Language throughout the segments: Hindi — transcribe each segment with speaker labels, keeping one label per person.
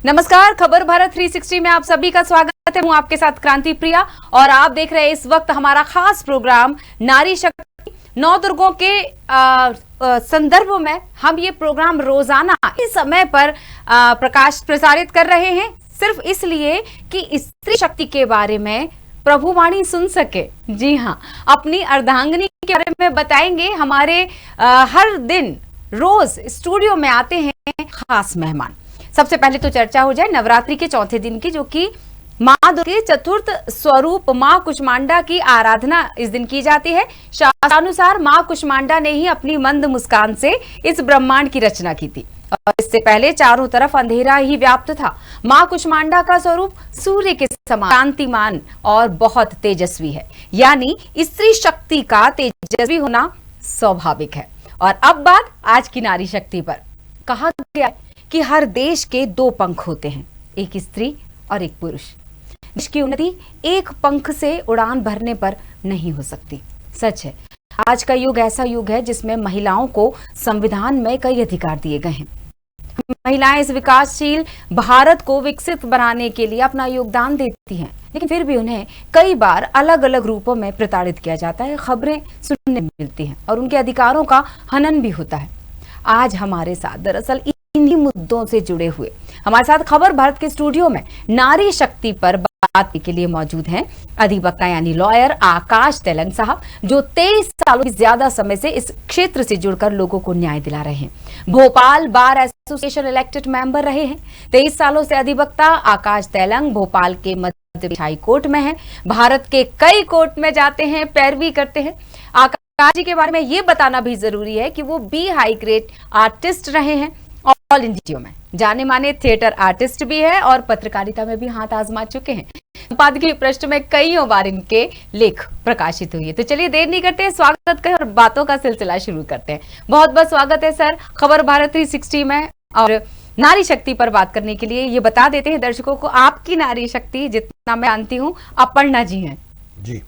Speaker 1: नमस्कार, खबर भारत 360 में आप सभी का स्वागत है। हूं आपके साथ क्रांति प्रिया और आप देख रहे हैं इस वक्त हमारा खास प्रोग्राम नारी शक्ति। नौ दुर्गों के संदर्भ में हम ये प्रोग्राम रोजाना इस समय पर प्रसारित कर रहे हैं, सिर्फ इसलिए कि स्त्री शक्ति के बारे में प्रभुवाणी सुन सके। जी हाँ, अपनी अर्धांगिनी के बारे में बताएंगे। हमारे हर दिन रोज स्टूडियो में आते हैं खास मेहमान। सबसे पहले तो चर्चा हो जाए नवरात्रि के चौथे दिन की, जो कि मां दुर्गा के चतुर्थ स्वरूप मां कुष्मांडा की आराधना इस दिन की जाती है। शास्त्रानुसार मां कुष्मांडा ने ही अपनी मंद मुस्कान से इस ब्रह्मांड की रचना की थी और इससे पहले चारों तरफ अंधेरा ही व्याप्त था। मां कुष्मांडा का स्वरूप सूर्य के समान कांतिमान और बहुत तेजस्वी है, यानी स्त्री शक्ति का तेजस्वी होना स्वाभाविक है। और अब बात आज की नारी शक्ति पर। कहा गया कि हर देश के दो पंख होते हैं, एक स्त्री और एक पुरुष। देश की उन्नति एक पंख से उड़ान भरने पर नहीं हो सकती। सच है, आज का युग ऐसा युग है जिसमें महिलाओं को संविधान में कई अधिकार दिए गए हैं। महिलाएं इस विकासशील भारत को विकसित बनाने के लिए अपना योगदान देती हैं, लेकिन फिर भी उन्हें कई बार अलग अलग रूपों में प्रताड़ित किया जाता है। खबरें सुनने मिलती हैं और उनके अधिकारों का हनन भी होता है। आज हमारे साथ दरअसल इन्हीं मुद्दों से जुड़े हुए हमारे साथ खबर भारत के स्टूडियो में नारी शक्ति पर बात के लिए मौजूद हैं अधिवक्ता यानी लॉयर आकाश तेलंग साहब, जो 23 सालों से ज्यादा समय से इस क्षेत्र से जुड़कर लोगों को न्याय दिला रहे हैं। Bhopal bar association elected member रहे हैं। 23 सालों से अधिवक्ता आकाश तेलंग भोपाल के मध्य प्रदेश हाई कोर्ट में है। भारत के कई कोर्ट में जाते हैं, पैरवी करते हैं। आकाश जी के बारे में ये बताना भी जरूरी है कि वो बी हाई ग्रेड आर्टिस्ट रहे हैं, ऑल इंडिया में जाने माने थिएटर आर्टिस्ट भी है और पत्रकारिता में भी हाथ आजमा चुके हैं। संपादकीय पृष्ठ में कई बार इनके लेख प्रकाशित हुए। तो चलिए देर नहीं करते, स्वागत करें और बातों का सिलसिला शुरू करते हैं। बहुत बहुत स्वागत है सर खबर भारत 360 में। और नारी शक्ति पर बात करने के लिए ये बता देते हैं दर्शकों को, आपकी नारी शक्ति जितना मैं जानती हूँ अपर्णा जी हैं।
Speaker 2: जी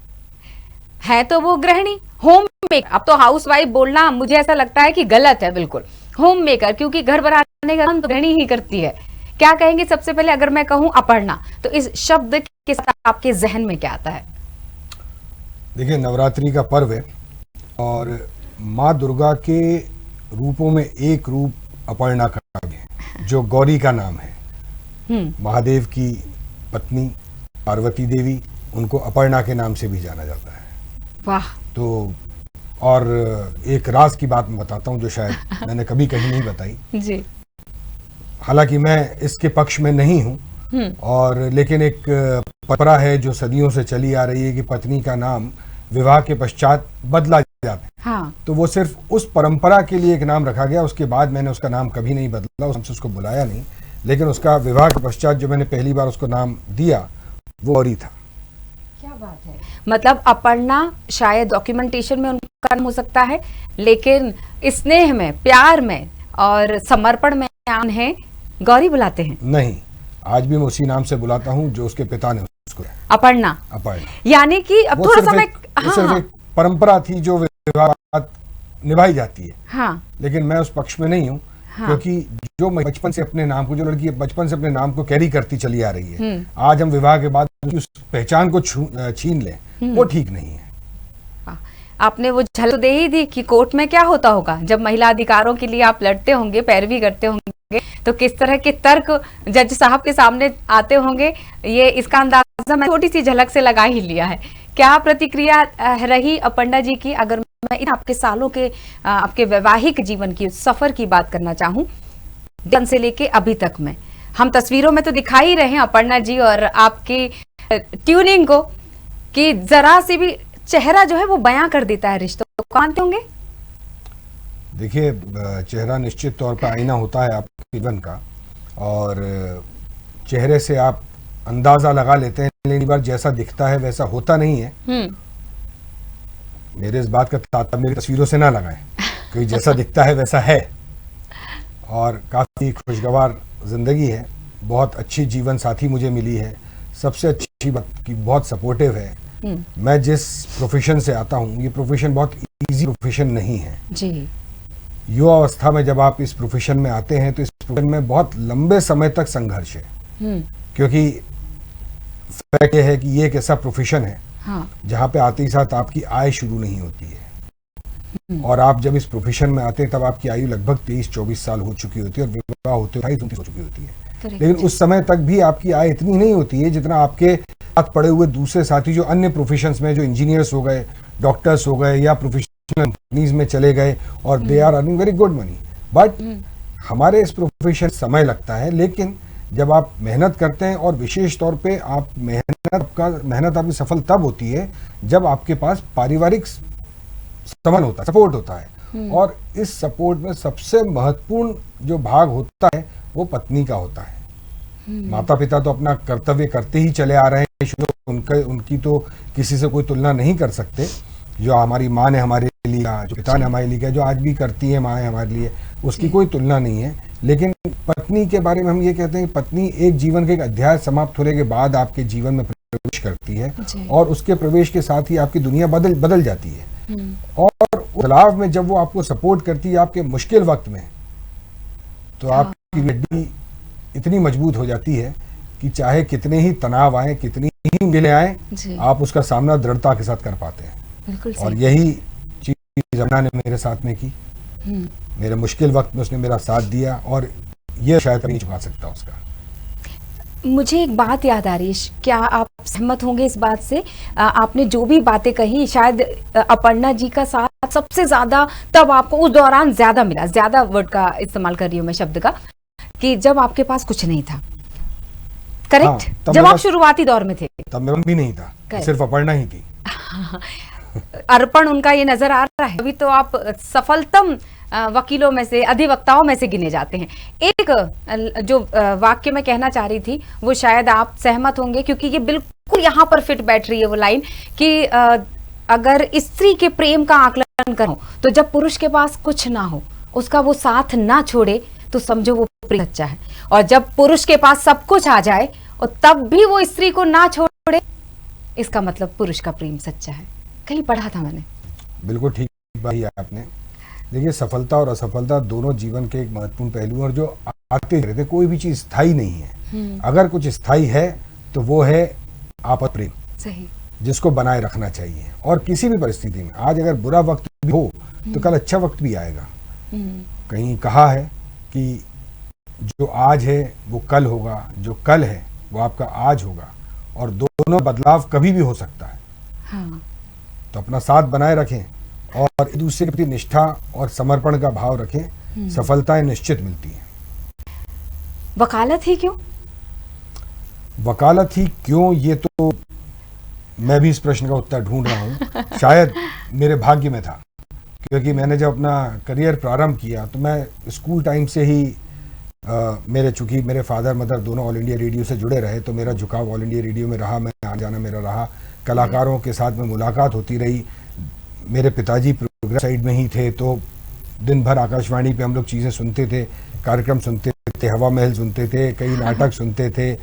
Speaker 1: है तो वो गृहिणी, होम मेकर। अब तो हाउस वाइफ बोलना मुझे ऐसा लगता है कि गलत है, बिल्कुल होम मेकर, क्योंकि घर बनाने का काम तो गृहिणी ही करती है। क्या कहेंगे सबसे पहले अगर मैं कहूं अपर्णा, तो इस शब्द के साथ आपके जहन में क्या आता है?
Speaker 2: देखिए, नवरात्रि का पर्व है और माँ दुर्गा के रूपों में एक रूप अपर्णा का भी है, जो गौरी का नाम है। महादेव की पत्नी पार्वती देवी, उनको अपर्णा के नाम से भी जाना जाता है।
Speaker 1: वाह।
Speaker 2: तो और एक राज की बात मैं बताता हूँ जो शायद मैंने कभी कहीं नहीं बताई
Speaker 1: जी।
Speaker 2: हालांकि मैं इसके पक्ष में नहीं हूँ, और लेकिन एक परंपरा है जो सदियों से चली आ रही है कि पत्नी का नाम विवाह के पश्चात बदला जाता है।
Speaker 1: हाँ।
Speaker 2: तो वो सिर्फ उस परंपरा के लिए एक नाम रखा गया, उसके बाद मैंने उसका नाम कभी नहीं बदला, हमसे उसको बुलाया नहीं। लेकिन उसका विवाह के पश्चात जो मैंने पहली बार उसको नाम दिया वो गौरी था।
Speaker 1: क्या बात है, मतलब अपर्णा शायद डॉक्यूमेंटेशन में उनका नाम हो सकता है, लेकिन स्नेह में, प्यार में और समर्पण में उन्हें गौरी बुलाते हैं।
Speaker 2: नहीं, आज भी मैं उसी नाम से बुलाता हूँ जो उसके पिता ने उसको
Speaker 1: अपर्णा। यानी कि अब थोड़ा सा
Speaker 2: सिर्फ एक परंपरा थी जो विवाह निभाई जाती है।
Speaker 1: हाँ।
Speaker 2: लेकिन मैं उस पक्ष में नहीं हूँ। हाँ। क्योंकि जो बचपन से अपने नाम को, जो लड़की बचपन से अपने नाम को कैरी करती चली आ रही है, आज हम विवाह के बाद उस पहचान को छीन लें, वो ठीक नहीं है।
Speaker 1: आपने वो झलक दे ही दी कि कोर्ट में क्या होता होगा जब महिला अधिकारों के लिए आप लड़ते होंगे, पैरवी करते होंगे, तो किस तरह के तर्क जज साहब के सामने आते होंगे, ये इसका अंदाजा मैं छोटी सी झलक से लगा ही लिया है। क्या प्रतिक्रिया रही अपर्णा जी की? अगर मैं इन आपके सालों के आपके वैवाहिक जीवन की सफर की बात करना चाहूँ, जन्म से लेके अभी तक में, हम तस्वीरों में तो दिखा ही रहे हैं अपर्णा जी और आपकी ट्यूनिंग को, कि जरा सी भी चेहरा जो है वो बयां कर देता है रिश्तों को। मानते होंगे?
Speaker 2: देखिए, चेहरा निश्चित तौर पर आईना होता है आपके जीवन का, और चेहरे से आप अंदाजा लगा लेते हैं, लेकिन बार जैसा दिखता है वैसा होता नहीं है। मेरे इस बात का तात्पर्य मेरी तस्वीरों से ना लगाएं, क्योंकि जैसा दिखता है वैसा है। और काफी खुशगवार जिंदगी है, बहुत अच्छी जीवन साथी मुझे मिली है, सबसे अच्छी बात कि बहुत सपोर्टिव है। मैं जिस प्रोफेशन से आता हूँ, ये प्रोफेशन बहुत इजी प्रोफेशन नहीं है
Speaker 1: जी।
Speaker 2: युवा अवस्था में जब आप इस प्रोफेशन में आते हैं तो इस प्रोफेशन में बहुत लंबे समय तक संघर्ष है। क्योंकि फैक्ट ये है कि ये एक ऐसा प्रोफेशन है जहाँ पे आते ही साथ आपकी आय शुरू नहीं होती है। और आप जब इस प्रोफेशन में आते हैं तब आपकी आयु लगभग 23-24 साल हो चुकी होती है और विवाह होते 28-29 हो चुकी होती है। लेकिन उस समय तक भी आपकी आय इतनी नहीं होती है जितना आपके साथ पड़े हुए दूसरे साथी जो अन्य प्रोफेशंस में, जो इंजीनियर्स हो गए, डॉक्टर्स हो गए या प्रोफेशनल कंपनीज में चले गए और they are earning very good money. But हमारे इस प्रोफेशन समय लगता है, लेकिन जब आप मेहनत करते हैं और विशेष तौर पे आप मेहनत आपकी सफल तब होती है जब आपके पास पारिवारिक समर्थन होता है, सपोर्ट होता है। और इस सपोर्ट में सबसे महत्वपूर्ण जो भाग होता है वो पत्नी का होता है। माता पिता तो अपना कर्तव्य करते ही चले आ रहे हैं, उनकी तो किसी से कोई तुलना नहीं कर सकते। जो हमारी माँ ने हमारे लिए, जो पिता ने हमारे लिए किया, जो आज भी करती है माँ हमारे लिए, उसकी कोई तुलना नहीं है। लेकिन पत्नी के बारे में हम ये कहते हैं कि पत्नी एक जीवन के एक अध्याय समाप्त होने के बाद आपके जीवन में प्रवेश करती है और उसके प्रवेश के साथ ही आपकी दुनिया बदल जाती है। और बदलाव में जब वो आपको सपोर्ट करती है आपके मुश्किल वक्त में, तो आपकी हड्डी इतनी मजबूत हो जाती है कि चाहे कितने ही तनाव आए, कितनी ही मिले आए, आप उसका सामना दृढ़ता के साथ कर पाते हैं। और यही चीज जमुना ने मेरे साथ में की। मेरे मुश्किल वक्त में उसने मेरा साथ दिया और ये शायद नहीं चुका सकता उसका।
Speaker 1: मुझे एक बात याद आ रही है, क्या आप सहमत होंगे इस बात से? आपने जो भी बातें कही, शायद अपर्णा जी का साथ सबसे ज्यादा तब आपको उस दौरान ज्यादा मिला। ज्यादा वर्ड का इस्तेमाल कर रही हूँ मैं, शब्द का, कि जब आपके पास कुछ नहीं था। करेक्ट? हाँ, जब आप शुरुआती दौर में थे
Speaker 2: तब मेरा भी नहीं था, सिर्फ अपर्णा ही थी।
Speaker 1: अर्पण उनका ये नजर आ रहा है। अभी तो आप सफलतम वकीलों में से, अधिवक्ताओं में से गिने जाते हैं। एक जो वाक्य मैं कहना चाह रही थी वो शायद आप सहमत होंगे, क्योंकि ये बिल्कुल यहाँ पर फिट बैठ रही है वो लाइन कि अगर स्त्री के प्रेम का आकलन करो तो जब पुरुष के पास कुछ ना हो, उसका वो साथ ना छोड़े, तो समझो वो प्रेम सच्चा है। और जब पुरुष के पास सब कुछ आ जाए और तब भी वो स्त्री को ना छोड़े, इसका मतलब पुरुष का प्रेम सच्चा है। कहीं पढ़ा था मैंने।
Speaker 2: बिल्कुल ठीक भाई आपने। देखिए, सफलता और असफलता दोनों जीवन के एक महत्वपूर्ण पहलू और जो आते रहते, कोई भी चीज स्थायी नहीं है। अगर कुछ स्थायी है तो वो है आपस प्रेम,
Speaker 1: सही,
Speaker 2: जिसको बनाए रखना चाहिए। और किसी भी परिस्थिति में, आज अगर बुरा वक्त भी हो तो कल अच्छा वक्त भी आएगा। कहीं कहा है कि जो आज है वो कल होगा, जो कल है वो आपका आज होगा, और दोनों बदलाव कभी भी हो सकता है।
Speaker 1: हाँ।
Speaker 2: तो अपना साथ बनाए रखें और एक दूसरे के प्रति निष्ठा और समर्पण का भाव रखें, सफलताएं निश्चित मिलती हैं।
Speaker 1: वकालत ही क्यों?
Speaker 2: वकालत ही क्यों, ये तो मैं भी इस प्रश्न का उत्तर ढूंढ रहा हूँ। शायद मेरे भाग्य में था, क्योंकि मैंने जब अपना करियर प्रारंभ किया तो मैं स्कूल टाइम से ही चूंकि मेरे फादर मदर दोनों ऑल इंडिया रेडियो से जुड़े रहे, तो मेरा झुकाव ऑल इंडिया रेडियो में रहा, मैं आ जाना मेरा रहा, कलाकारों के साथ में मुलाकात होती रही। मेरे पिताजी प्रोग्राम साइड में ही थे, तो दिन भर आकाशवाणी पे हम लोग चीज़ें सुनते थे, कार्यक्रम सुनते थे, हवा महल सुनते थे, कई नाटक सुनते थे,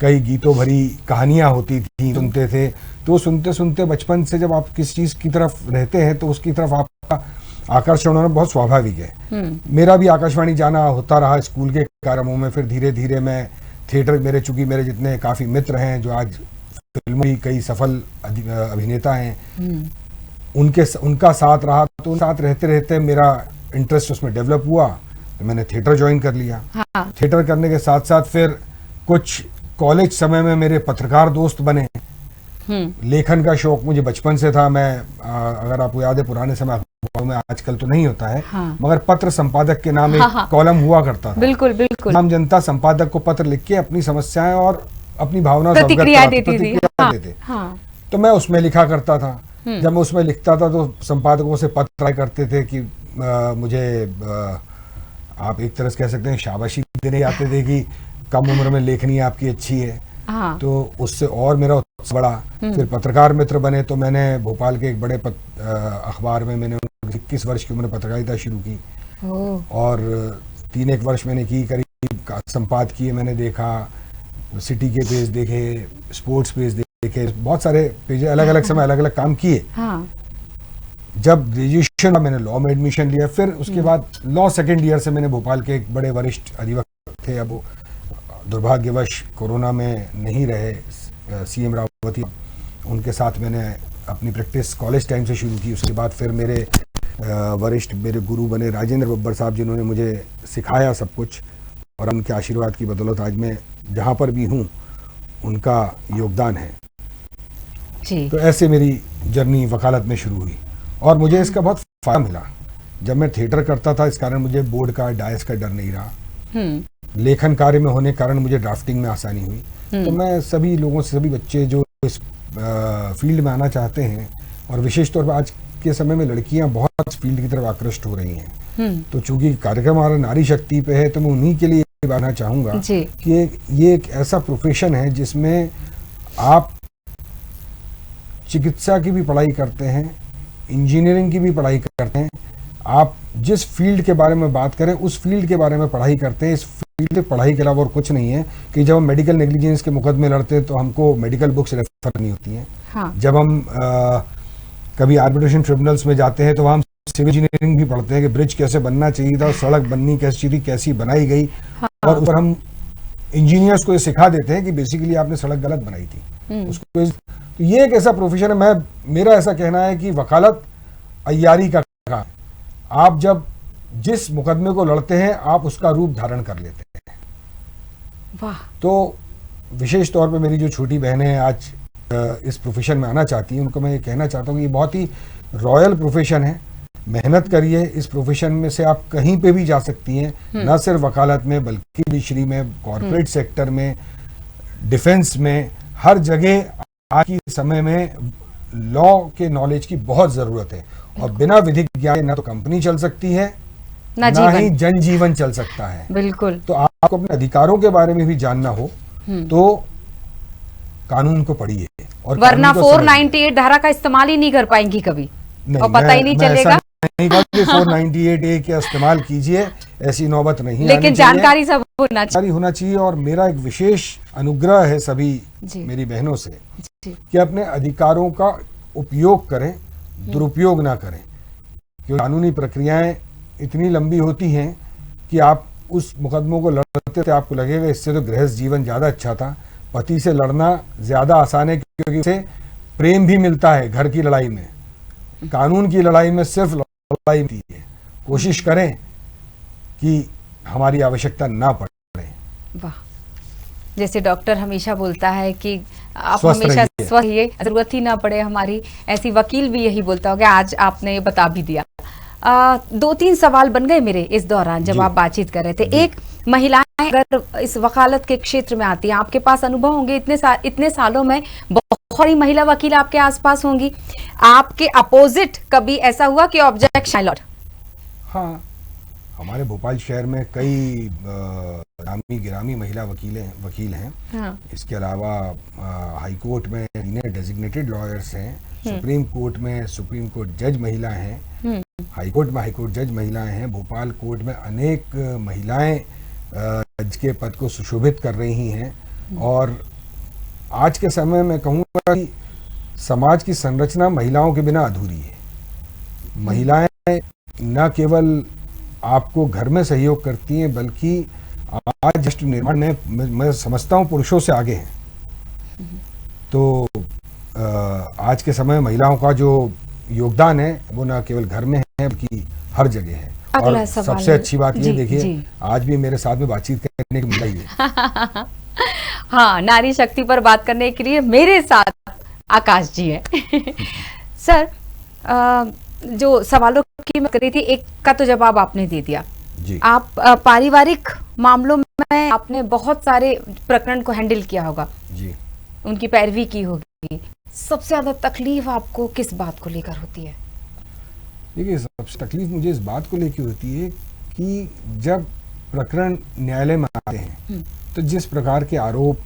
Speaker 2: कई गीतों भरी कहानियाँ होती थी, सुनते थे। तो सुनते सुनते बचपन से जब आप किस चीज़ की तरफ रहते हैं तो उसकी तरफ आपका आकर्षण होना बहुत स्वाभाविक है। मेरा भी आकाशवाणी जाना होता रहा स्कूल के कार्यक्रमों में। फिर धीरे धीरे मैं थिएटर, चूंकि मेरे जितने काफ़ी मित्र हैं जो आज फिल्मों की कई सफल अभिनेता हैं, उनका साथ रहा, तो उनके साथ रहते रहते मेरा इंटरेस्ट उसमें डेवलप हुआ, तो मैंने थिएटर ज्वाइन कर लिया। हाँ। थिएटर करने के साथ साथ फिर कुछ कॉलेज समय में मेरे पत्रकार दोस्त बने। लेखन का शौक मुझे बचपन से था। मैं अगर आपको याद है पुराने समय में, आजकल तो नहीं होता है, हाँ। मगर पत्र संपादक के नाम एक कॉलम हुआ करता था।
Speaker 1: बिल्कुल बिल्कुल।
Speaker 2: आम जनता संपादक को पत्र लिख के अपनी समस्याएं और अपनी भावना
Speaker 1: प्रतिक्रिया देते थे।
Speaker 2: हाँ। तो मैं उसमें लिखा करता था। जब मैं उसमें लिखता था तो संपादकों से पत्र आया करते थे कि मुझे आप एक तरह से कह सकते हैं शाबाशी देने आते थे कि कम उम्र में लेखनी आपकी अच्छी है। हाँ। तो उससे और मेरा उत्साह बढ़ा। फिर पत्रकार मित्र बने, तो मैंने भोपाल के एक बड़े अखबार में मैंने 21 वर्ष की उम्र में पत्रकारिता शुरू की और 3-1 वर्ष मैंने की, करीब संपादकीय मैंने देखा, सिटी के पेज देखे, स्पोर्ट्स पेज देखे, बहुत सारे पेज, अलग अलग समय अलग अलग काम किए।
Speaker 1: हाँ।
Speaker 2: जब ग्रेजुएशन मैंने लॉ में एडमिशन लिया, फिर उसके बाद लॉ सेकेंड ईयर से मैंने भोपाल के एक बड़े वरिष्ठ अधिवक्ता थे, अब वो दुर्भाग्यवश कोरोना में नहीं रहे, CM रावती, उनके साथ मैंने अपनी प्रैक्टिस कॉलेज टाइम से शुरू की। उसके बाद फिर मेरे वरिष्ठ मेरे गुरु बने राजेंद्र बब्बर साहब, जिन्होंने मुझे सिखाया सब कुछ, और उनके आशीर्वाद की बदौलत आज मैं जहाँ पर भी हूँ उनका योगदान है
Speaker 1: जी।
Speaker 2: तो ऐसे मेरी जर्नी वकालत में शुरू हुई और मुझे इसका बहुत फायदा मिला। जब मैं थिएटर करता था, इस कारण मुझे बोर्ड का, डायस का डर नहीं रहा। लेखन कार्य में होने कारण मुझे ड्राफ्टिंग में आसानी हुई। तो मैं सभी लोगों से, सभी बच्चे जो इस फील्ड में आना चाहते हैं, और विशेष तौर पर आज के समय में लड़कियां बहुत फील्ड की तरफ आकृष्ट हो रही हैं, तो चूंकि कार्यक्रम हमारा नारी शक्ति पे है, तो मैं उन्हीं के लिए बताना चाहूंगा कि ये एक ऐसा प्रोफेशन है जिसमें आप चिकित्सा की भी पढ़ाई करते हैं, इंजीनियरिंग की भी पढ़ाई करते हैं, आप जिस फील्ड के बारे में बात करें उस फील्ड के बारे में पढ़ाई करते हैं। इस फील्ड में पढ़ाई के अलावा और कुछ नहीं है कि जब हम मेडिकल नेग्लिजेंस के मुकदमे लड़ते हैं तो हमको मेडिकल बुक्स रेफर करनी होती हैं। हाँ। जब हम कभी आर्बिट्रेशन ट्रिब्यूनल्स में जाते हैं तो वहाँ हम सिविल इंजीनियरिंग भी पढ़ते हैं कि ब्रिज कैसे बनना चाहिए था, सड़क बननी कैसी थी, कैसी बनाई गई। हाँ। और उस पर हम इंजीनियर्स को ये सिखा देते हैं कि बेसिकली आपने सड़क गलत बनाई थी उसको। तो ये एक ऐसा प्रोफेशन है, मेरा ऐसा कहना है कि वकालत अय्यारी का काम। आप जब जिस मुकदमे को लड़ते हैं आप उसका रूप धारण कर लेते हैं। वाह। तो विशेष तौर पे मेरी जो छोटी बहनें हैं आज इस प्रोफेशन में आना चाहती हैं, उनको मैं ये कहना चाहता हूँ कि ये बहुत ही रॉयल प्रोफेशन है। मेहनत करिए, इस प्रोफेशन में से आप कहीं पे भी जा सकती हैं, न सिर्फ वकालत में बल्कि इंडस्ट्री में, कॉर्पोरेट सेक्टर में, डिफेंस में, हर जगह आज के समय में लॉ के नॉलेज की बहुत जरूरत है। और बिना विधिक ज्ञान ना तो कंपनी चल सकती है, ना ही जनजीवन चल सकता है। बिल्कुल। तो आपको अपने अधिकारों के बारे में भी जानना हो तो कानून को पढ़िए, और
Speaker 1: वरना 498 धारा का इस्तेमाल ही नहीं कर पाएंगी कभी, और पता ही नहीं चलेगा।
Speaker 2: नहीं बात कि 498A का इस्तेमाल कीजिए, ऐसी नौबत नहीं,
Speaker 1: लेकिन जानकारी सब होना
Speaker 2: चाहिए। और मेरा एक विशेष अनुग्रह है सभी मेरी बहनों से कि अपने अधिकारों का उपयोग करें, दुरुपयोग ना करें, क्योंकि कानूनी प्रक्रियाएं इतनी लंबी होती हैं कि आप उस मुकदमों को लड़ते थे आपको लगेगा इससे तो गृहस्थ जीवन ज्यादा अच्छा था। पति से लड़ना ज्यादा आसान है क्योंकि उसे प्रेम भी मिलता है घर की लड़ाई में। कानून की लड़ाई में सिर्फ लड़ाई मिलती है। कोशिश करें कि हमारी आवश्यकता ना पड़े।
Speaker 1: वाह। जैसे डॉक्टर हमेशा बोलता है कि आप हमेशा स्वस्थ रहिए, जरूरत ही ना पड़े हमारी, ऐसी वकील भी यही बोलता होगा। आज आपने ये बता भी दिया। 2-3 सवाल बन गए मेरे इस दौरान जब आप बातचीत कर रहे थे। एक, महिलाएं अगर इस वकालत के क्षेत्र में आती हैं, आपके पास अनुभव होंगे इतने सालों में, बहुत सारी महिला वकील आपके आसपास होंगी, आपके अपोजिट कभी ऐसा हुआ कि ऑब्जेक्शन लॉट?
Speaker 2: हाँ, हमारे भोपाल शहर में कई नामी गिरामी महिला वकील हैं। हाँ। इसके अलावा हाई कोर्ट में डेजिग्नेटेड लॉयर्स हैं, सुप्रीम कोर्ट में सुप्रीम कोर्ट जज महिला हैं, हाई कोर्ट में हाई कोर्ट जज महिलाएं हैं, भोपाल कोर्ट में अनेक महिलाएं जज के पद को सुशोभित कर रही हैं। और आज के समय में कहूँगा कि समाज की संरचना महिलाओं के बिना अधूरी है। महिलाएं न केवल आपको घर में सहयोग करती हैं बल्कि आज राष्ट्र निर्माण में मैं समझता हूँ पुरुषों से आगे हैं। तो आज के समय महिलाओं का जो योगदान है वो न केवल घर में है बल्कि हर जगह है। और सबसे अच्छी बात ये देखिए, आज भी मेरे साथ में बातचीत करने को मिला ही है।
Speaker 1: हाँ, नारी शक्ति पर बात करने के लिए मेरे साथ आकाश जी है। सर, जो सवालों की मैं करी थी, एक का तो जवाब आपने दे दिया जी। आप पारिवारिक मामलों में आपने बहुत सारे प्रकरण को हैंडल किया होगा जी, उनकी पैरवी की होगी। सबसे ज्यादा तकलीफ आपको किस बात को लेकर होती है?
Speaker 2: देखिए, सबसे तकलीफ मुझे इस बात को लेकर होती है कि जब प्रकरण न्यायालय में आते हैं तो जिस प्रकार के आरोप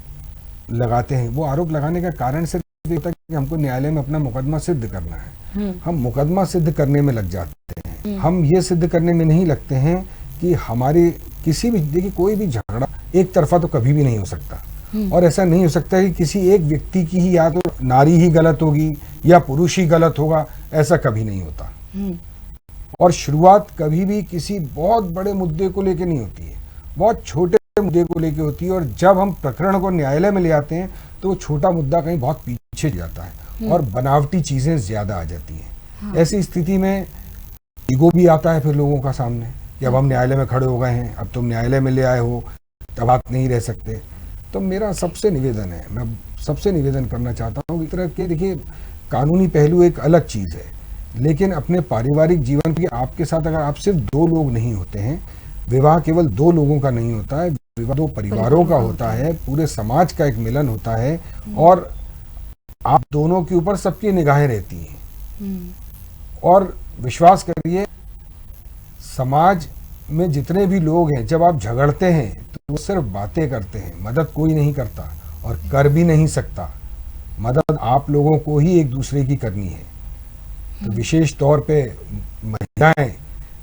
Speaker 2: लगाते हैं, वो आरोप लगाने का कारण सिर्फ ये होता है कि हमको न्यायालय में अपना मुकदमा सिद्ध करना है। हम मुकदमा सिद्ध करने में लग जाते हैं। हम ये सिद्ध करने में नहीं लगते हैं कि हमारी किसी भी, देखिए कोई भी झगड़ा एक तरफा तो कभी भी नहीं हो सकता। और ऐसा नहीं हो सकता कि किसी एक व्यक्ति की ही या तो नारी ही गलत होगी या पुरुष ही गलत होगा, ऐसा कभी नहीं होता। और शुरुआत कभी भी किसी बहुत बड़े मुद्दे को लेकर नहीं होती है, बहुत छोटे मुद्दे को लेकर होती है। और जब हम प्रकरण को न्यायालय में ले आते हैं तो वो छोटा मुद्दा कहीं बहुत पीछे जाता है और बनावटी चीजें ज्यादा आ जाती हैं। ऐसी स्थिति में ईगो भी आता है फिर लोगों का सामने कि अब हम न्यायालय में खड़े हो गए हैं, अब तुम न्यायालय में ले आए हो, तब आप नहीं रह सकते। तो मेरा सबसे निवेदन है, मैं सबसे निवेदन करना चाहता हूँ, इस तरह के देखिए कानूनी पहलू एक अलग चीज है, लेकिन अपने पारिवारिक जीवन के आपके साथ अगर आप सिर्फ दो लोग नहीं होते हैं, विवाह केवल दो लोगों का नहीं होता है, विवाह दो परिवारों का होता है, पूरे समाज का एक मिलन होता है और आप दोनों के ऊपर सबकी निगाहें रहती हैं। और विश्वास करिए समाज में जितने भी लोग हैं, जब आप झगड़ते हैं तो वो सिर्फ बातें करते हैं, मदद कोई नहीं करता और कर भी नहीं सकता। मदद आप लोगों को ही एक दूसरे की करनी है। तो विशेष तौर पे महिलाएं,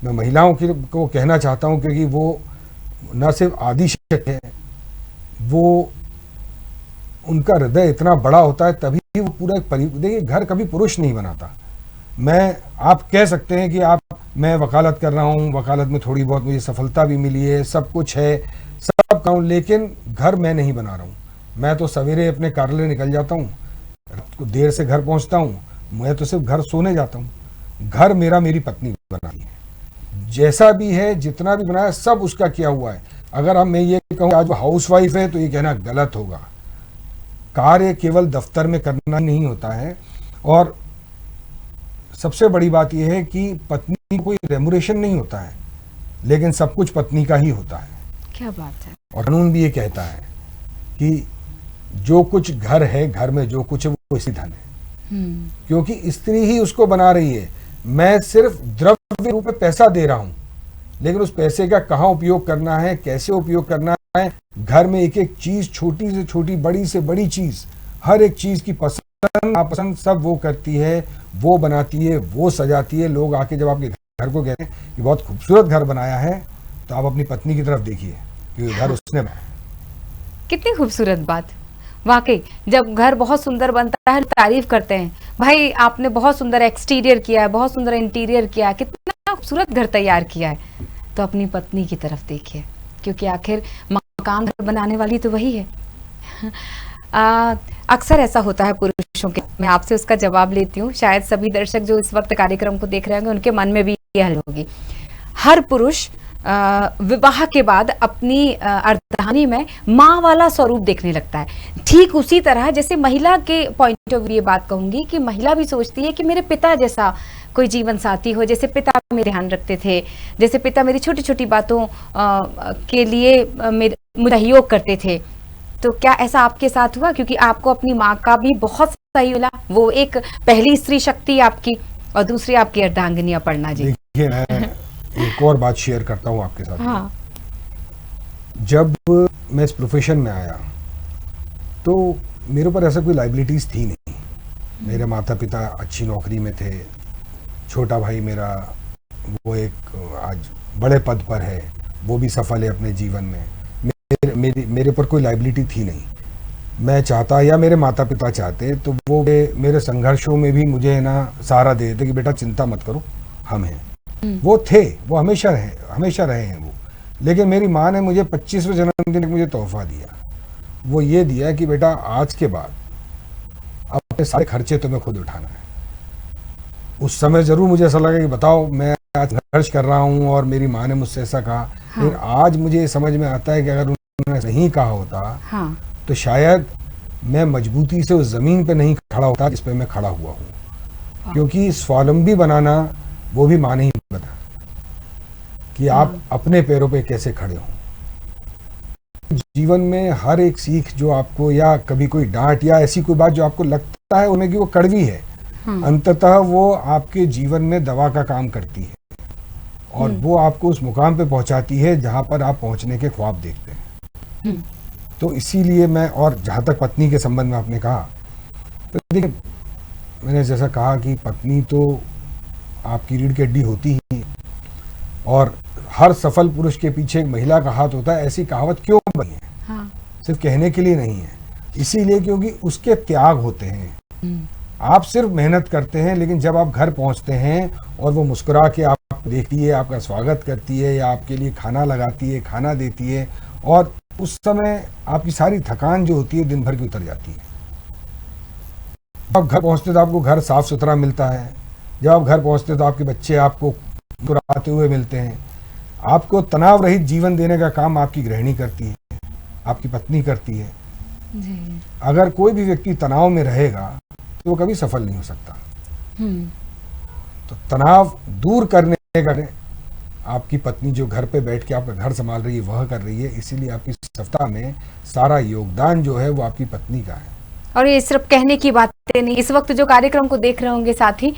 Speaker 2: मैं महिलाओं को कहना चाहता हूं क्योंकि वो न सिर्फ आदि शक्ति है, वो उनका हृदय इतना बड़ा होता है तभी वो पूरा देखिए घर कभी पुरुष नहीं बनाता। आप कह सकते हैं कि मैं वकालत कर रहा हूँ, वकालत में थोड़ी बहुत मुझे सफलता भी मिली है, सब कुछ है, सब कहूँ, लेकिन घर मैं नहीं बना रहा हूँ। मैं तो सवेरे अपने कार्यालय निकल जाता हूँ, रात को देर से घर पहुँचता हूँ, मैं तो सिर्फ घर सोने जाता हूँ। घर मेरा मेरी पत्नी बनाई है, जैसा भी है जितना भी बनाया सब उसका किया हुआ है। अगर मैं ये कहूँ आज वो हाउसवाइफ है तो ये कहना गलत होगा। कार्य केवल दफ्तर में करना नहीं होता है। और सबसे बड़ी बात यह है कि पत्नी को कोई रेमुनेशन नहीं होता है, लेकिन सब कुछ पत्नी का ही होता है।
Speaker 1: क्या बात है।
Speaker 2: और कानून भी ये कहता है कि जो कुछ घर है, घर में जो कुछ है वो इसी धन है, क्योंकि स्त्री ही उसको बना रही है। मैं सिर्फ द्रव्य रूप में पैसा दे रहा हूं, लेकिन उस पैसे का कहाँ उपयोग करना है, कैसे उपयोग करना है, घर में एक एक चीज, छोटी से छोटी, बड़ी से बड़ी चीज, हर एक चीज की पसंद नापसंद सब वो करती है, वो बनाती है, वो सजाती है। लोग आके जब आपके घर को कहते हैं कि बहुत खूबसूरत घर बनाया है, तो आप अपनी पत्नी की तरफ देखिए कि घर उसने बनाया।
Speaker 1: कितनी खूबसूरत बात। वाकई जब घर बहुत सुंदर बनता है तारीफ करते हैं, भाई आपने बहुत सुंदर एक्सटीरियर किया है, बहुत सुंदर इंटीरियर किया है, कितना खूबसूरत घर तैयार किया है। तो अपनी पत्नी की तरफ देखिए, क्योंकि आखिर मकान घर बनाने वाली तो वही है। अक्सर ऐसा होता है पुरुषों के, मैं आपसे उसका जवाब लेती हूँ, शायद सभी दर्शक जो इस वक्त कार्यक्रम को देख रहे होंगे उनके मन में भी यह हल होगी। हर पुरुष विवाह के बाद अपनी अर्धांगिनी में माँ वाला स्वरूप देखने लगता है। ठीक उसी तरह जैसे महिला के पॉइंट ऑफ व्यू ये बात कहूंगी कि महिला भी सोचती है कि मेरे पिता जैसा कोई जीवन साथी हो, जैसे पिता मेरे ध्यान रखते थे, जैसे पिता मेरी छोटी छोटी बातों के लिए मुझे सहयोग करते थे। तो क्या ऐसा आपके साथ हुआ? क्योंकि आपको अपनी माँ का भी बहुत सही मिला, वो एक पहली स्त्री शक्ति आपकी, और दूसरी आपकी अर्धांगिनी अपर्णा जी।
Speaker 2: देखिए मैं एक और बात शेयर करता हूँ आपके साथ।
Speaker 1: हाँ।
Speaker 2: जब मैं इस प्रोफेशन में आया तो मेरे ऊपर ऐसा कोई लाइबिलिटीज थी नहीं। मेरे माता पिता अच्छी नौकरी में थे, छोटा भाई मेरा वो एक आज बड़े पद पर है, वो भी सफल है अपने जीवन में। मेरे ऊपर कोई लाइबिलिटी थी नहीं। मैं चाहता या मेरे माता पिता चाहते तो वो मेरे संघर्षों में भी मुझे ना सहारा दे देते कि बेटा चिंता मत करो, हम हैं। वो थे, वो हमेशा रहे हैं वो। लेकिन मेरी माँ ने मुझे 25वें जन्मदिन मुझे तोहफा दिया। वो ये दिया कि बेटा आज के बाद अपने सारे खर्चे तुम्हें खुद उठाना है। उस समय जरूर मुझे ऐसा लगा कि बताओ मैं आज खर्च कर रहा हूँ और मेरी माँ ने मुझसे ऐसा कहा। हाँ। लेकिन आज मुझे समझ में आता है कि अगर उन्होंने नहीं कहा होता, हाँ, तो शायद मैं मजबूती से उस जमीन पे नहीं खड़ा होता जिस पे मैं खड़ा हुआ हूँ। क्योंकि स्वावलंबी बनाना वो भी माँ ने ही बताया कि आप अपने पैरों पे कैसे खड़े हो। जीवन में हर एक सीख जो आपको, या कभी कोई डांट या ऐसी कोई बात जो आपको लगता है उन्हें कि वो कड़वी है, अंततः वो आपके जीवन में दवा का काम करती है और वो आपको उस मुकाम पे पहुंचाती है जहां पर आप पहुंचने के ख्वाब देखते हैं। तो इसीलिए मैं, और जहां तक पत्नी के संबंध में आपने कहा, तो देखिए मैंने जैसा कहा कि पत्नी तो आपकी रीढ़ की हड्डी होती ही, और हर सफल पुरुष के पीछे एक महिला का हाथ होता है। ऐसी कहावत क्यों बनी है? हाँ। सिर्फ कहने के लिए नहीं है, इसीलिए क्योंकि उसके त्याग होते हैं। आप सिर्फ मेहनत करते हैं, लेकिन जब आप घर पहुंचते हैं और वो मुस्कुरा के आपको देखती है, आपका स्वागत करती है या आपके लिए खाना लगाती है, खाना देती है, और उस समय आपकी सारी थकान जो होती है दिन भर की उतर जाती है। आप घर पहुंचते तो आपको घर साफ सुथरा मिलता है, जब आप घर पहुंचते तो आपके बच्चे आपको मुस्कुराते हुए मिलते हैं। आपको तनाव रहित जीवन देने का काम आपकी गृहिणी करती है, आपकी पत्नी करती है
Speaker 1: जी।
Speaker 2: अगर कोई भी व्यक्ति तनाव में रहेगा तो वो कभी सफल नहीं हो सकता। तो तनाव दूर करने का आपकी पत्नी जो घर पे बैठ के आपका घर संभाल रही है वह कर रही है, इसीलिए आपकी सफलता में सारा योगदान जो है वो आपकी पत्नी का है।
Speaker 1: और ये सिर्फ कहने की बातें नहीं, इस वक्त जो कार्यक्रम को देख रहे होंगे साथी,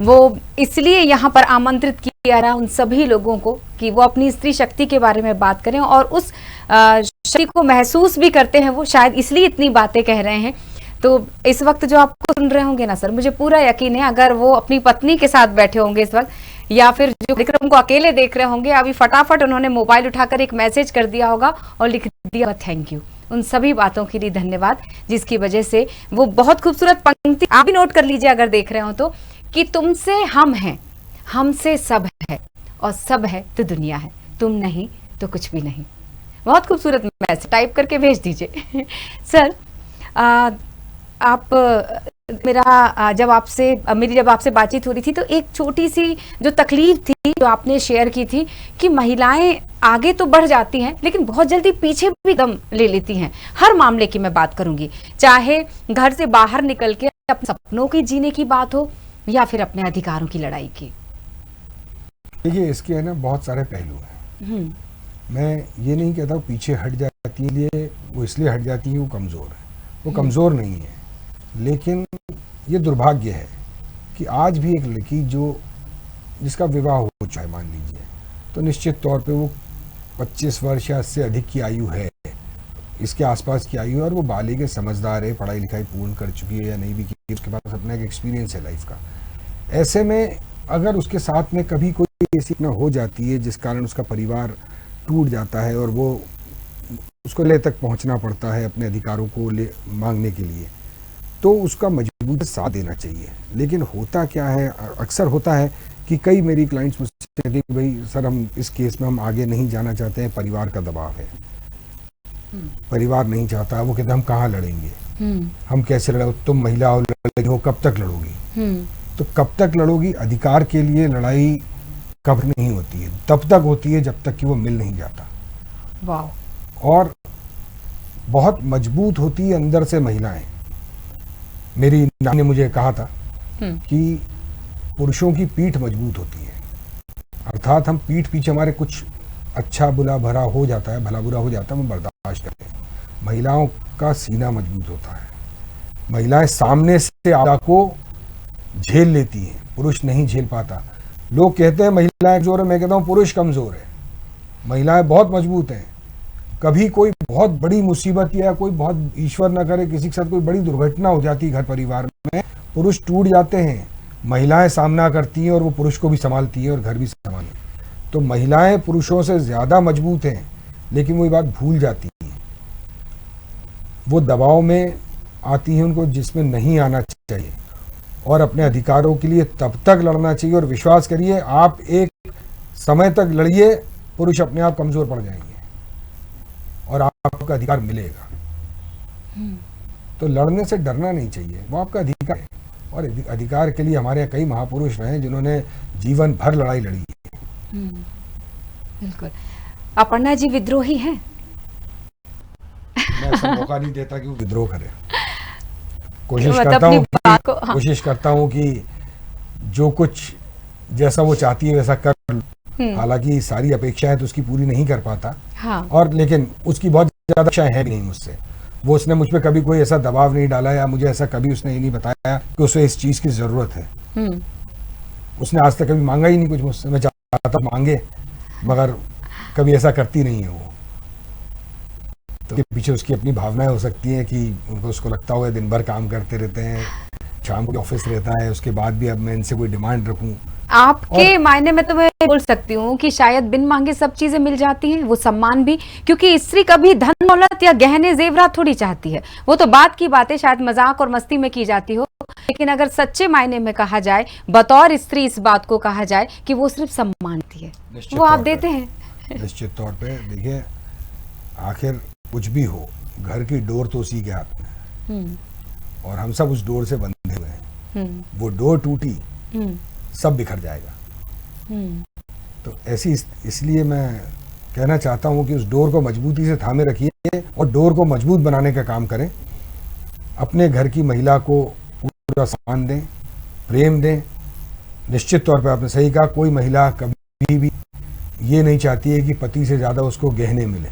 Speaker 1: वो इसलिए यहाँ पर आमंत्रित किया रहा उन सभी लोगों को कि वो अपनी स्त्री शक्ति के बारे में बात करें, और उस शक्ति को महसूस भी करते हैं, वो शायद इसलिए इतनी बातें कह रहे हैं। तो इस वक्त जो आपको सुन रहे होंगे ना सर, मुझे पूरा यकीन है अगर वो अपनी पत्नी के साथ बैठे होंगे इस वक्त, या फिर जो कार्यक्रम को अकेले देख रहे होंगे, अभी फटाफट उन्होंने मोबाइल उठाकर एक मैसेज कर दिया होगा और लिख दिया थैंक यू। उन सभी बातों के लिए धन्यवाद, जिसकी वजह से वो बहुत खूबसूरत पंक्ति आप भी नोट कर लीजिए अगर देख रहे हो तो, कि तुमसे हम हैं, हमसे सब है, और सब है तो दुनिया है, तुम नहीं तो कुछ भी नहीं। बहुत खूबसूरत मैसेज टाइप करके भेज दीजिए। सर आप जब आपसे बातचीत हो रही थी तो एक छोटी सी जो तकलीफ थी जो आपने शेयर की थी कि महिलाएं आगे तो बढ़ जाती हैं लेकिन बहुत जल्दी पीछे भी दम ले लेती हैं। हर मामले की मैं बात करूंगी, चाहे घर से बाहर निकल के अपने सपनों की जीने की बात हो या फिर अपने अधिकारों की लड़ाई की।
Speaker 2: देखिए, इसके है ना बहुत सारे पहलू हैं। मैं ये नहीं कहता पीछे हट जाती है, लिए वो इसलिए हट जाती है वो कमज़ोर है, वो कमज़ोर नहीं है। लेकिन ये दुर्भाग्य है कि आज भी एक लड़की जिसका विवाह हो चुका है मान लीजिए, तो निश्चित तौर पे वो 25 वर्ष या इससे अधिक की आयु है, इसके आसपास की आयु है, और वो बालिग है, समझदार है, पढ़ाई लिखाई पूर्ण कर चुकी है या नहीं भी की, उसके पास अपना एक एक्सपीरियंस है लाइफ का। ऐसे में अगर उसके साथ में कभी कोई ऐसी घटना हो जाती है जिस कारण उसका परिवार टूट जाता है और वो उसको ले तक पहुंचना पड़ता है अपने अधिकारों को मांगने के लिए, तो उसका मजबूत साथ देना चाहिए। लेकिन होता क्या है, अक्सर होता है कि कई मेरी क्लाइंट्स मुझसे कहते हैं कि भाई सर हम इस केस में हम आगे नहीं जाना चाहते हैं, परिवार का दबाव है, परिवार नहीं चाहता। वो कहते हैं हम कहाँ लड़ेंगे, हम कैसे लड़ो, तुम महिला हो, लड़ो, कब तक लड़ोगी? तो कब तक लड़ोगी? अधिकार के लिए लड़ाई कब नहीं होती है, तब तक होती है जब तक कि वो मिल नहीं जाता।
Speaker 1: वाह।
Speaker 2: और बहुत मजबूत होती है अंदर से महिलाएं। मेरी नानी ने मुझे कहा था कि पुरुषों की पीठ मजबूत होती है, अर्थात हम पीठ पीछे हमारे कुछ अच्छा बुला भरा हो जाता है, भला बुरा हो जाता है, हम बर्दाश्त करते हैं। महिलाओं का सीना मजबूत होता है, महिलाएं सामने से आपदा को झेल लेती हैं, पुरुष नहीं झेल पाता। लोग कहते हैं महिलाएं कमजोर है, मैं कहता हूं पुरुष कमजोर है, महिलाएं बहुत मजबूत हैं। कभी कोई बहुत बड़ी मुसीबत या कोई बहुत, ईश्वर न करे, किसी के साथ कोई बड़ी दुर्घटना हो जाती है घर परिवार में, पुरुष टूट जाते हैं, महिलाएं सामना करती हैं और वो पुरुष को भी संभालती हैं और घर भी संभालती हैं। तो महिलाएं पुरुषों से ज्यादा मजबूत हैं, लेकिन वो ये बात भूल जाती हैं, वो दबाव में आती हैं उनको जिसमें नहीं आना चाहिए, और अपने अधिकारों के लिए तब तक लड़ना चाहिए। और विश्वास करिए, आप एक समय तक लड़िए, पुरुष अपने आप कमजोर पड़ जाएंगे और आपका अधिकार मिलेगा। तो लड़ने से डरना नहीं चाहिए, वो आपका अधिकार है, और अधिकार के लिए हमारे यहाँ कई महापुरुष रहे जिन्होंने जीवन भर लड़ाई लड़ी है।
Speaker 1: बिल्कुल। अपर्णा जी विद्रोही हैं?
Speaker 2: मैं ऐसा मौका नहीं देता कि वो विद्रोह करे। कोशिश करता हूँ कि जो कुछ जैसा वो चाहती है वैसा कर। हालांकि सारी अपेक्षाएं तो उसकी पूरी नहीं कर पाता।
Speaker 1: हाँ।
Speaker 2: और लेकिन उसकी बहुत ज्यादा इच्छाएं हैं भी नहीं मुझसे। वो उसने मुझ पे कभी कोई ऐसा दबाव नहीं डाला, या मुझे ऐसा कभी उसने ये नहीं बताया कि उसे इस चीज की जरूरत है। उसने आज तक कभी मांगा ही नहीं कुछ मुझसे। मैं चाहता मांगे, मगर कभी ऐसा करती नहीं है वो। तो पीछे उसकी अपनी भावनाएं हो सकती हैं कि उसको लगता होगा दिन भर काम करते रहते हैं, शाम को ऑफिस रहता है, उसके बाद भी अब मैं इनसे कोई डिमांड रखूं।
Speaker 1: आपके मायने में तो मैं बोल सकती हूँ कि शायद बिन मांगे सब चीजें मिल जाती हैं, वो सम्मान भी, क्योंकि स्त्री कभी धन दौलत या गहने जेवरात थोड़ी चाहती है। वो तो बात की बातें शायद मजाक और मस्ती में की जाती हो, लेकिन अगर सच्चे मायने में कहा जाए, बतौर स्त्री इस बात को कहा जाए कि वो सिर्फ सम्मान देती है, वो आप देते हैं।
Speaker 2: निश्चित तौर पे देखिए, आखिर कुछ भी हो, घर की डोर तो उसी के हाथ में है और हम सब उस डोर से बंधे हुए हैं। वो डोर टूटी, सब बिखर जाएगा। तो ऐसी इसलिए मैं कहना चाहता हूं कि उस डोर को मजबूती से थामे रखिए और डोर को मजबूत बनाने का काम करें। अपने घर की महिला को पूरा सम्मान दें, प्रेम दें। निश्चित तौर पर आपने सही कहा, कोई महिला कभी भी ये नहीं चाहती है कि पति से ज्यादा उसको गहने मिले,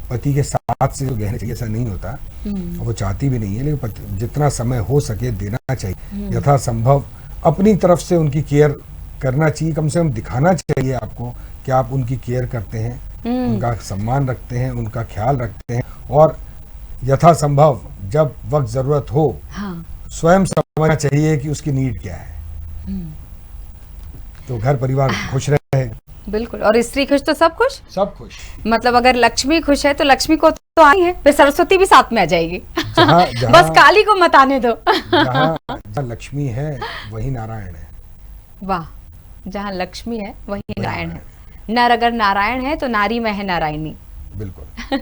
Speaker 2: पति के साथ से जो गहने चाहिए, ऐसा नहीं होता और वो चाहती भी नहीं है, लेकिन जितना समय हो सके देना चाहिए। यथासंभव अपनी तरफ से उनकी केयर करना चाहिए, कम से कम दिखाना चाहिए आपको कि आप उनकी केयर करते हैं, उनका सम्मान रखते हैं, उनका ख्याल रखते हैं और यथासंभव जब वक्त जरूरत हो, स्वयं समझना चाहिए कि उसकी नीड क्या है। तो घर परिवार खुश रहे।
Speaker 1: बिल्कुल, और स्त्री खुश तो सब खुश,
Speaker 2: सब खुश।
Speaker 1: मतलब अगर लक्ष्मी खुश है तो लक्ष्मी को तो आई है, फिर सरस्वती भी साथ में आ जाएगी।
Speaker 2: जहाँ
Speaker 1: बस काली को मत आने दो।
Speaker 2: जहाँ लक्ष्मी है वही नारायण है।
Speaker 1: वाह, जहाँ लक्ष्मी है वही नारायण है। नर अगर नारायण है तो नारी में है नारायणी।
Speaker 2: बिल्कुल।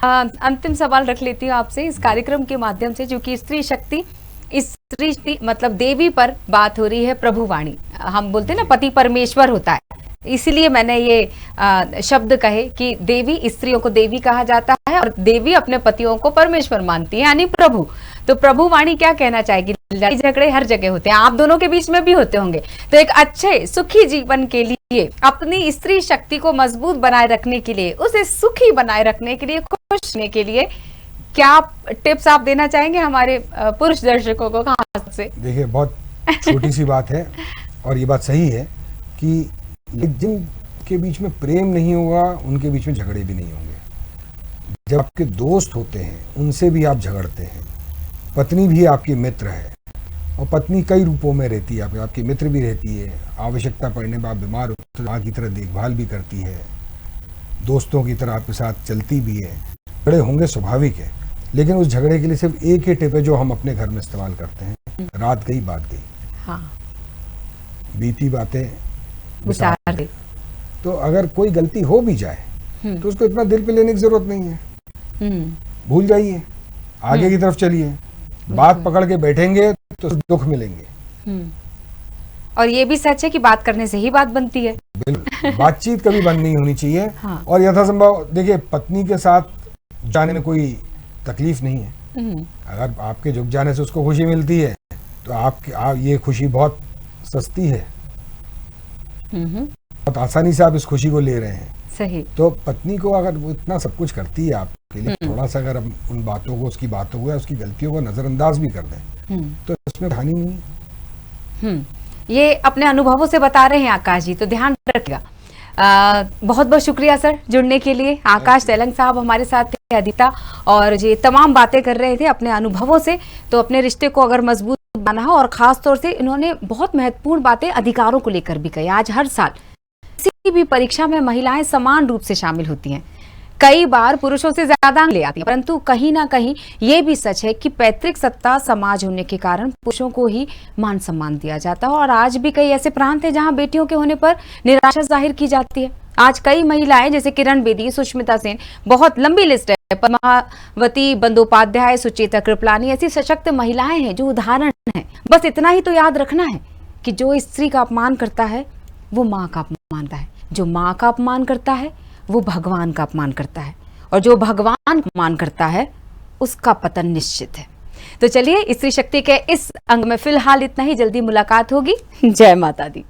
Speaker 1: अंतिम सवाल रख लेती हूँ आपसे इस कार्यक्रम के माध्यम से, जो कि स्त्री शक्ति, स्त्री मतलब देवी पर बात हो रही है, प्रभुवाणी। हम बोलते हैं ना पति परमेश्वर होता है, इसीलिए मैंने ये शब्द कहे कि देवी, स्त्रियों को देवी कहा जाता है और देवी अपने पतियों को परमेश्वर मानती है, यानी प्रभु। तो प्रभुवाणी क्या कहना चाहेगी? लड़ाई झगड़े हर जगह होते हैं, आप दोनों के बीच में भी होते होंगे, तो एक अच्छे सुखी जीवन के लिए, अपनी स्त्री शक्ति को मजबूत बनाए रखने के लिए, उसे सुखी बनाए रखने के लिए, खुश होने के लिए क्या टिप्स आप देना चाहेंगे हमारे पुरुष दर्शकों को खास से?
Speaker 2: देखिए, बहुत छोटी सी बात है और ये बात सही है कि जिनके बीच में प्रेम नहीं होगा उनके बीच में झगड़े भी नहीं होंगे। जब आपके दोस्त होते हैं उनसे भी आप झगड़ते हैं, पत्नी भी आपकी मित्र है और पत्नी कई रूपों में रहती है, आपकी मित्र भी रहती है, आवश्यकता पड़ने पर आप बीमार होते तो माँ की तरह देखभाल भी करती है, दोस्तों की तरह आपके साथ चलती भी है। झगड़े होंगे, स्वाभाविक है, लेकिन उस झगड़े के लिए सिर्फ एक ही टिप है जो हम अपने घर में इस्तेमाल करते हैं, रात गई बात गई।
Speaker 1: हाँ।
Speaker 2: बीती बातें
Speaker 1: विचार दे।
Speaker 2: तो अगर कोई गलती हो भी जाए तो उसको इतना दिल पे लेने की जरूरत नहीं है, भूल जाइए, आगे की तरफ चलिए। बात पकड़ के बैठेंगे तो दुख मिलेंगे।
Speaker 1: और ये भी सच है कि बात करने से ही बात बनती है।
Speaker 2: बिल्कुल, बातचीत कभी बंद नहीं होनी चाहिए।
Speaker 1: हाँ।
Speaker 2: और यथासंभव देखिए, पत्नी के साथ जाने में कोई तकलीफ नहीं है। अगर आपके झुक जाने से उसको खुशी मिलती है तो ये खुशी बहुत सस्ती है, बहुत आसानी से आप इस खुशी को ले रहे हैं।
Speaker 1: सही।
Speaker 2: तो पत्नी को अगर वो इतना सब कुछ करती है आपके लिए, थोड़ा सा अगर हम उन बातों को, उसकी बातों को या उसकी गलतियों को नजरअंदाज भी कर दें तो इसमें हानि नहीं।
Speaker 1: ये अपने अनुभवों से बता रहे हैं आकाश जी, तो ध्यान रखिएगा। बहुत बहुत शुक्रिया सर जुड़ने के लिए। आकाश तेलंग साहब हमारे साथ थे, अदिता, और ये तमाम बातें कर रहे थे अपने अनुभवों से। तो अपने रिश्ते को अगर मजबूत बनाना हो, और खास तौर से इन्होंने बहुत महत्वपूर्ण बातें अधिकारों को लेकर भी कही। आज हर साल किसी भी परीक्षा में महिलाएं समान रूप से शामिल होती हैं, कई बार पुरुषों से ज्यादा ले आती है, परंतु कहीं ना कहीं ये भी सच है कि पैतृक सत्ता समाज होने के कारण पुरुषों को ही मान सम्मान दिया जाता है। और आज भी कई ऐसे प्रांत हैं जहां बेटियों के होने पर निराशा जाहिर की जाती है। आज कई महिलाएं जैसे किरण बेदी, सुष्मिता सेन, बहुत लंबी लिस्ट है, पद्मावती बंदोपाध्याय, सुचेता कृपलानी, ऐसी सशक्त महिलाएं हैं जो उदाहरण है। बस इतना ही तो याद रखना है कि जो स्त्री का अपमान करता है वो माँ का अपमान करता है, जो माँ का अपमान करता है वो भगवान का अपमान करता है, और जो भगवान का अपमान करता है उसका पतन निश्चित है। तो चलिए, स्त्री शक्ति के इस अंग में फिलहाल इतना ही। जल्दी मुलाकात होगी। जय माता दी।